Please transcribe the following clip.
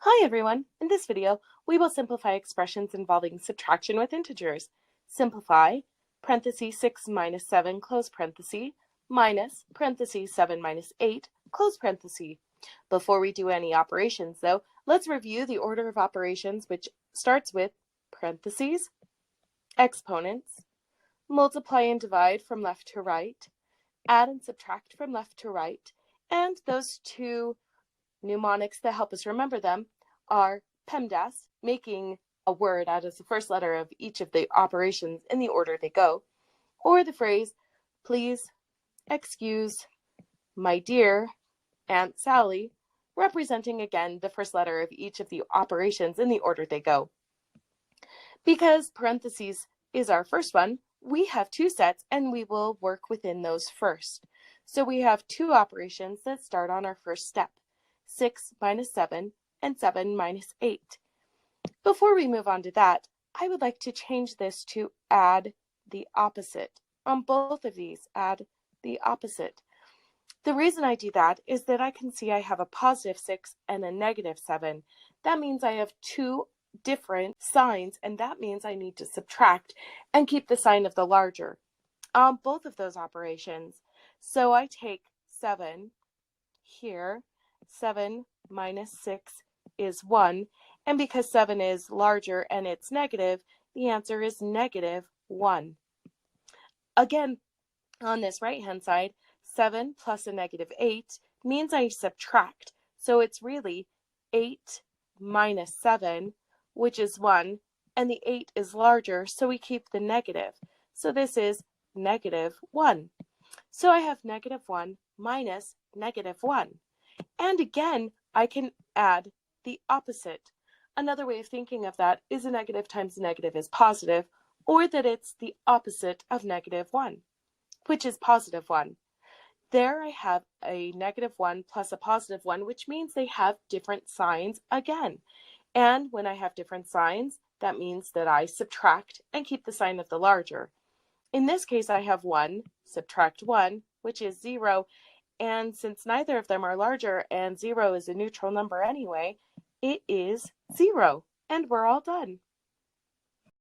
Hi everyone! In this video, we will simplify expressions involving subtraction with integers. Simplify, parentheses 6 minus 7, close parenthesis, minus, parentheses 7 minus 8, close parenthesis. Before we do any operations though, let's review the order of operations, which starts with parentheses, exponents, multiply and divide from left to right, add and subtract from left to right, and those two mnemonics that help us remember them are PEMDAS, making a word out of the first letter of each of the operations in the order they go, or the phrase, please excuse my dear Aunt Sally, representing again the first letter of each of the operations in the order they go. Because parentheses is our first one, we have two sets and we will work within those first. So we have two operations that start on our first step, 6 minus 7 and 7 minus 8. Before we move on to that, I would like to change this to add the opposite. On both of these, add the opposite. The reason I do that is that I can see I have a positive 6 and a negative 7. That means I have two different signs, and that means I need to subtract and keep the sign of the larger on both of those operations. So I take 7 here, 7 minus 6 is 1, and because 7 is larger and it's negative, the answer is negative 1. Again, on this right-hand side, 7 plus a negative 8 means I subtract. So it's really 8 minus 7, which is 1, and the 8 is larger, so we keep the negative. So this is negative 1. So I have negative 1 minus negative 1. And again, I can add the opposite. Another way of thinking of that is a negative times a negative is positive, or that it's the opposite of negative 1, which is positive 1. There I have a negative 1 plus a positive 1, which means they have different signs again. And when I have different signs, that means that I subtract and keep the sign of the larger. In this case, I have 1, subtract 1, which is 0. And since neither of them are larger and 0 is a neutral number anyway, it is 0. And we're all done.